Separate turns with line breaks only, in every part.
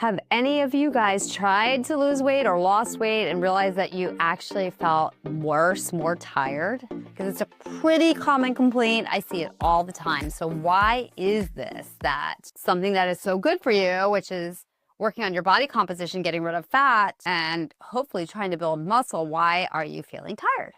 Have any of you guys tried to lose weight or lost weight and realized that you actually felt worse, more tired? Because it's a pretty common complaint. I see it all the time. So why is this? That something that is so good for you, which is working on your body composition, getting rid of fat, and hopefully trying to build muscle, why are you feeling tired?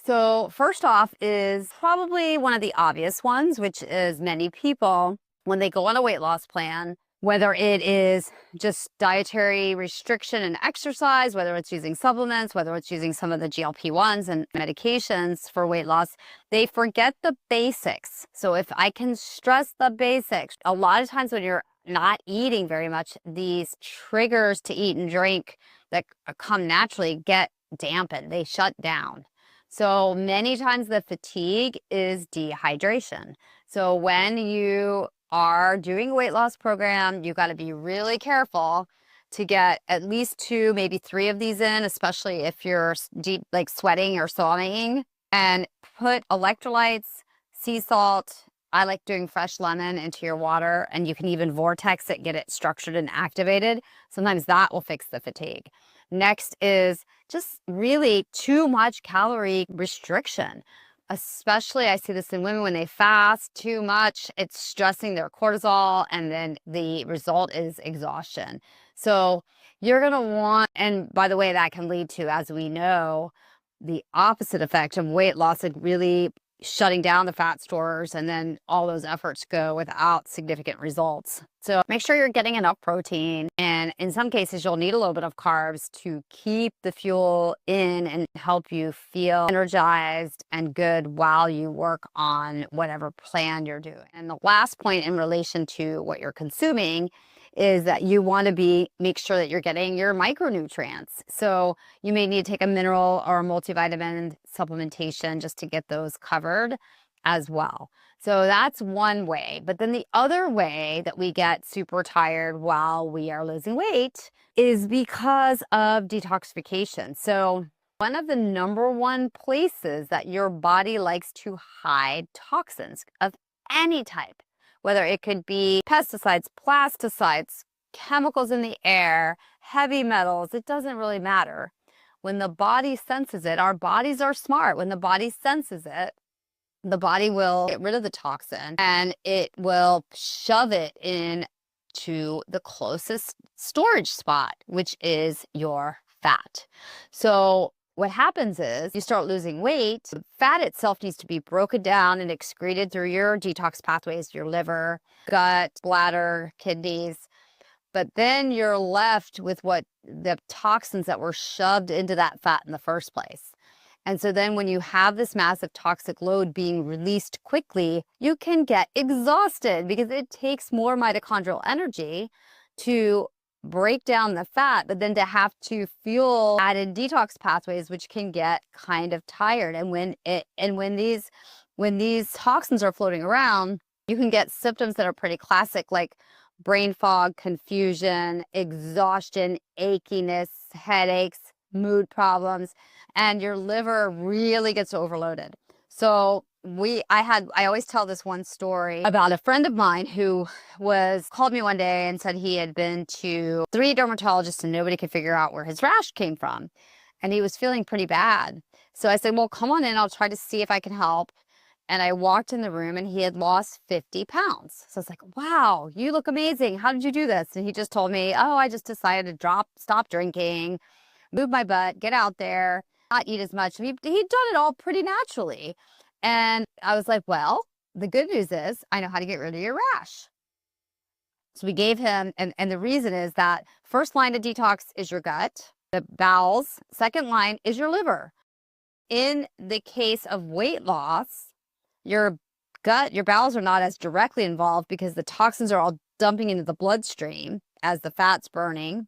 So first off is probably one of the obvious ones, which is many people, when they go on a weight loss plan, whether it is just dietary restriction and exercise, whether it's using supplements, whether it's using some of the GLP-1s and medications for weight loss, they forget the basics. So if I can stress the basics, a lot of times when you're not eating very much, these triggers to eat and drink that come naturally get dampened, they shut down. So many times the fatigue is dehydration. So when you are doing a weight loss program, you got to be really careful to get at least 2, maybe 3 of these in, especially if you're deep, like sweating or sauning, and put electrolytes, sea salt. I like doing fresh lemon into your water, and you can even vortex it, get it structured and activated. Sometimes that will fix the fatigue. Next is just really too much calorie restriction. Especially I see this in women when they fast too much, it's stressing their cortisol, and then the result is exhaustion. So you're gonna want, and by the way, that can lead to, as we know, the opposite effect of weight loss, and really shutting down the fat stores, and then all those efforts go without significant results. So make sure you're getting enough protein, and in some cases you'll need a little bit of carbs to keep the fuel in and help you feel energized and good while you work on whatever plan you're doing. And the last point in relation to what you're consuming is that you want to make sure that you're getting your micronutrients. So you may need to take a mineral or a multivitamin supplementation just to get those covered as well. So that's one way. But then the other way that we get super tired while we are losing weight is because of detoxification. So one of the #1 places that your body likes to hide toxins of any type, whether it could be pesticides, plasticides, chemicals in the air, heavy metals, it doesn't really matter. When the body senses it, our bodies are smart. When the body senses it, the body will get rid of the toxin and it will shove it in to the closest storage spot, which is your fat. So what happens is you start losing weight. The fat itself needs to be broken down and excreted through your detox pathways, your liver, gut, bladder, kidneys. But then you're left with what the toxins that were shoved into that fat in the first place. And so then when you have this massive toxic load being released quickly, you can get exhausted because it takes more mitochondrial energy to break down the fat, but then to have to fuel added detox pathways, which can get kind of tired. And when these toxins are floating around, you can get symptoms that are pretty classic, like brain fog, confusion, exhaustion, achiness, headaches, mood problems, and your liver really gets overloaded. So I always tell this one story about a friend of mine who called me one day and said he had been to 3 dermatologists and nobody could figure out where his rash came from. And he was feeling pretty bad. So I said, well, come on in, I'll try to see if I can help. And I walked in the room and he had lost 50 pounds. So I was like, wow, you look amazing. How did you do this? And he just told me, oh, I just decided to stop drinking, move my butt, get out there, not eat as much. He'd done it all pretty naturally. And I was like, well, the good news is I know how to get rid of your rash. So we gave him, and the reason is that first line of detox is your gut, the bowels, second line is your liver. In the case of weight loss, your gut, your bowels are not as directly involved because the toxins are all dumping into the bloodstream as the fat's burning.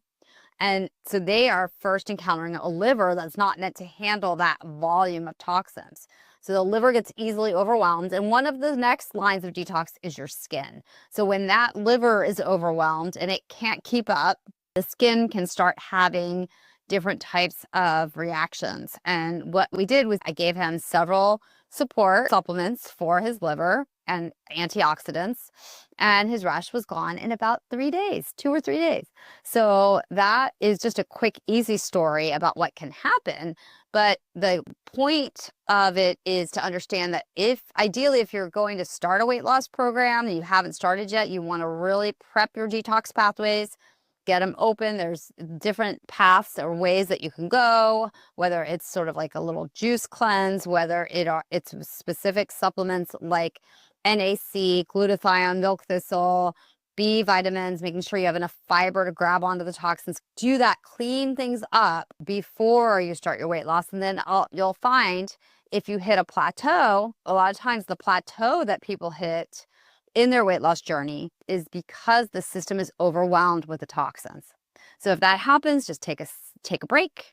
And so they are first encountering a liver that's not meant to handle that volume of toxins. So the liver gets easily overwhelmed. And one of the next lines of detox is your skin. So when that liver is overwhelmed and it can't keep up, the skin can start having different types of reactions. And what we did was I gave him several support supplements for his liver. and antioxidants, and his rash was gone in about 3 days, 2 or 3 days. So that is just a quick, easy story about what can happen. But the point of it is to understand that ideally, if you're going to start a weight loss program and you haven't started yet, you want to really prep your detox pathways, get them open. There's different paths or ways that you can go, whether it's sort of like a little juice cleanse, whether it's specific supplements like NAC, glutathione, milk thistle, B vitamins, making sure you have enough fiber to grab onto the toxins. Do that, clean things up before you start your weight loss. And then you'll find if you hit a plateau, a lot of times the plateau that people hit in their weight loss journey is because the system is overwhelmed with the toxins. So if that happens, just take a break.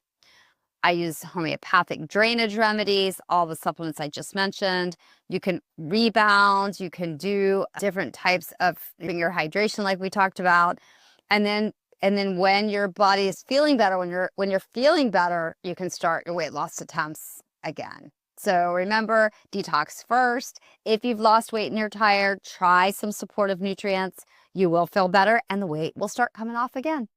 I use homeopathic drainage remedies, all the supplements I just mentioned. You can rebound, you can do different types of your hydration like we talked about. And then when your body is feeling better, when you're feeling better, you can start your weight loss attempts again. So remember, detox first. If you've lost weight and you're tired, try some supportive nutrients. You will feel better and the weight will start coming off again.